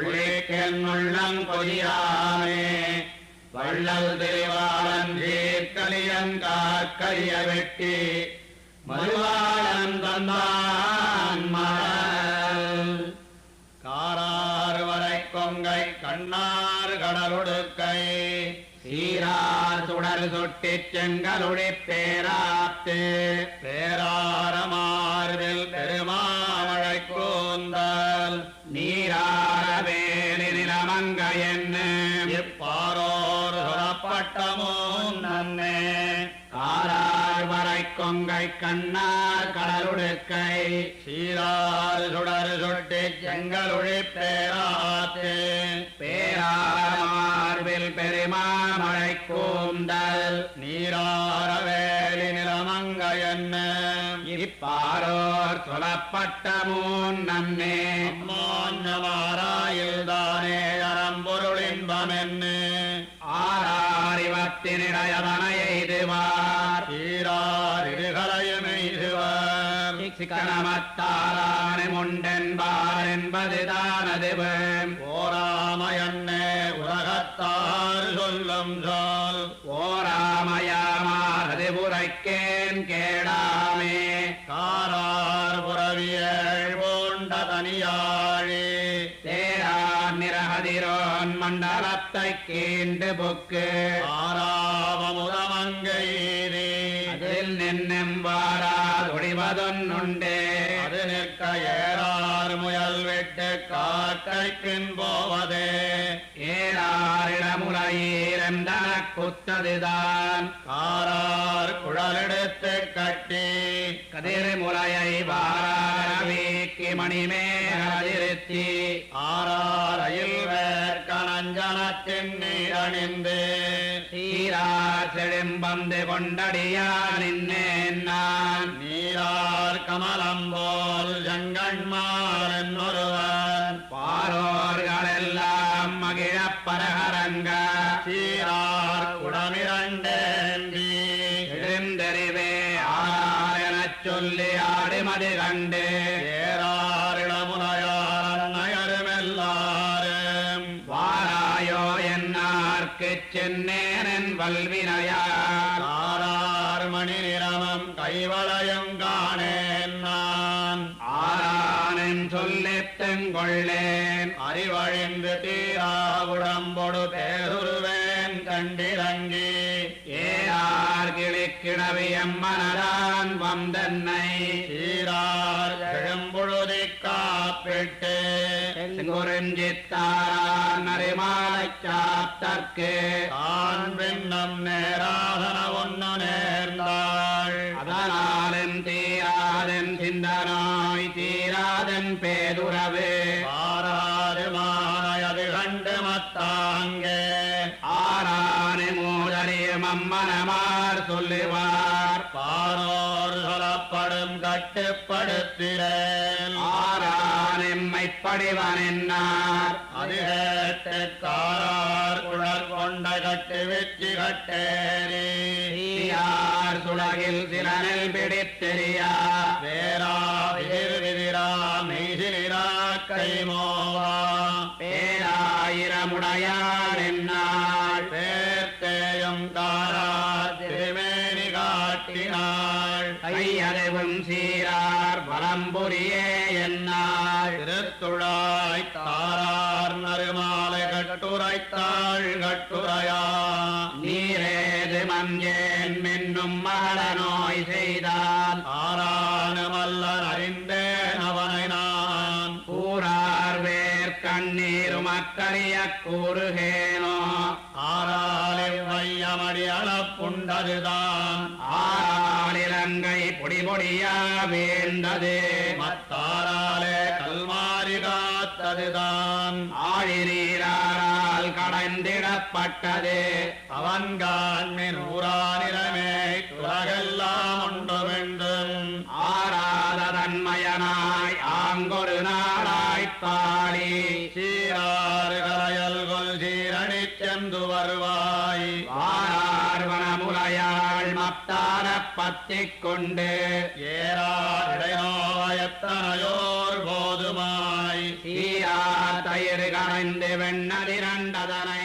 கொள்ளைக்கென்னுள்ளம் கொதியாமே வள்ளல் திருவாளன் சீர்கலியன் காக்கரிய வெட்டி மறுவாளன் தந்தான் மகள் காரார் வரை கொங்கை கண்ணார் கடலுடுக்கை சீரார் சுடர் சுட்டிச் செங்கலுடி பேராத்து பேராரமார்வில் பெருமாமழை கூந்தல் நீரார வேலி நிலமங்க என்ன இப்பாரோர் சொல்லப்பட்டமோன் நன்னே காரார் வரை கொங்கை கண்ணார் கடலுடுக்கை சீரார் சுடர் சுட்டிச் செங்கலுடி பேராத்து பேராரமார்வில் பெருமாமழை கூந்தல் நீரார வேலி நிலமங்க என்ன இப்பாரோர் சொல்லப்பட்ட மூன் நன்னே மாறாயில்தானே அறம்பொருள் இன்பமென்னு ஆறாரிவத்தினிடையதன எய்துவார் சீரார் இருகளையும் எய்துவார் சிக்கனமத்தாலான முண்டென்பார் என்பதுதானதுவும் ஓராமையன்னே உலகத்தார் சொல்லும் சொல் ஓராமையாமானது புரைக்கேன் கேடாமே காரார் புறவியல் போண்ட தனியாழி தேரார் நிரகதிரோன் மண்டலத்தை கீண்டு புக்கு ஆராவமுதமங்கீரி அதில் நின்னெம்பாராதுடிவதொன்னுண்டே அது நிற்க ஏறார் முயல் விட்டு காக்கைக்கின் போவதே ஏறாரிடமுலையீரந்த குத்ததுதான் காரார் குழலெடுத்து கட்டி கதிர் முலையை வாராரவீக்கி மணிமேலிருத்தி ஆறாரையில் வேர்க்கணஞ்சனத்தின் நீரணிந்து சீரார் செழும்பந்து கொண்டடியா நின்னேன் நான் நீரார் கமலம் போல் ஜங்கண்மார் என்னொருவன் பாரோர்களெல்லாம் மகிழப்பரகரங்க சீரார் குடமிரண்டேந்தி எழுந்தறிவே ஆரெனச் சொல்லி ஆடுமது கண்டு ஏறாரிடமுனையார் நயருமெல்லாரும் வாராயோ என்னார்க்குச் சென்னேனன் வல்வினையார் ஆறார் மணி நிறமம் கைவளையும் காணேன் நான் ஆரானன் சொல்லித் தெங்கொள்ளேன் அறிவழிந்து தீரா உடம்பொடு பேருருவேன் கண்டிறங்கி ஏறார் கிளிக்கிடவியம் மனதான் வந்தன்னை சீரார் செழும்பொழுதி காப்பிட்டு குறிஞ்சித்தாரான் நரிமாலை சாத்தற்கு தான் பின்னம் நேராதன ஒன்னு நேர்ந்தாள் அதனாலும் தீராதன் சிந்தனாய் தீராதன் பேதுறவு ஆறாறு மானயது கண்டு மத்தாங்கே ஆறானு மூதறியும் அம்மனமார் சொல்லுவார் பாரோர் சொல்லப்படும் கட்டுப்படுத்திறேன் ஆறான் எம்மைப்படிவன் என்னார் அது கேட்டு காரார் குழல் கொண்ட கட்டு வெற்றி கட்டேரி யார் சுலகில் சிலனில் பிடித்தெறியா வேரா விதிரா மெய்சிலிரா கைமோவா பேராயிரமுடையாள் என்னாள் பேர்த்தேயும் காரா திருமேனி காட்டினாள் கையறிவும் சீரார் பலம்புரியே என்னாள் திருத்துழாய் தாரார் நறுமாலை கட்டுரைத்தாள் கட்டுரையா நீரேது மஞ்சேன் மின்னும் மகள நோய் செய்தால் ஆறான மல்லன் அறிந்தேன் அவனை நான் கூறார் வேர் கண்ணீரும் அக்கறிய கூறுகேனோ ஆறாலே வையமடி அளப்புண்டதுதான் ஆறாலிலங்கை பொடி பொடியா வீழ்ந்தது மத்தாராலே கல்மாரி காத்ததுதான் ஆழி நீரால் கடைந்திடப்பட்டது அவன்கான்மின் ஊரானிடமே துலகெல்லாம் உண்டு வேண்டும் ஆறாத தன்மயனாய் ஆங்கொரு நாளாய்த்தாளி சீராறு கலையல் கொல் சீரணி சென்று வருவாய் வாரார்வனமுலையாள் மத்தார பத்திக் கொண்டு ஏறாடையாயத்த சீரா தயிர் கணைந்து வெண்ணதிரண்டதனை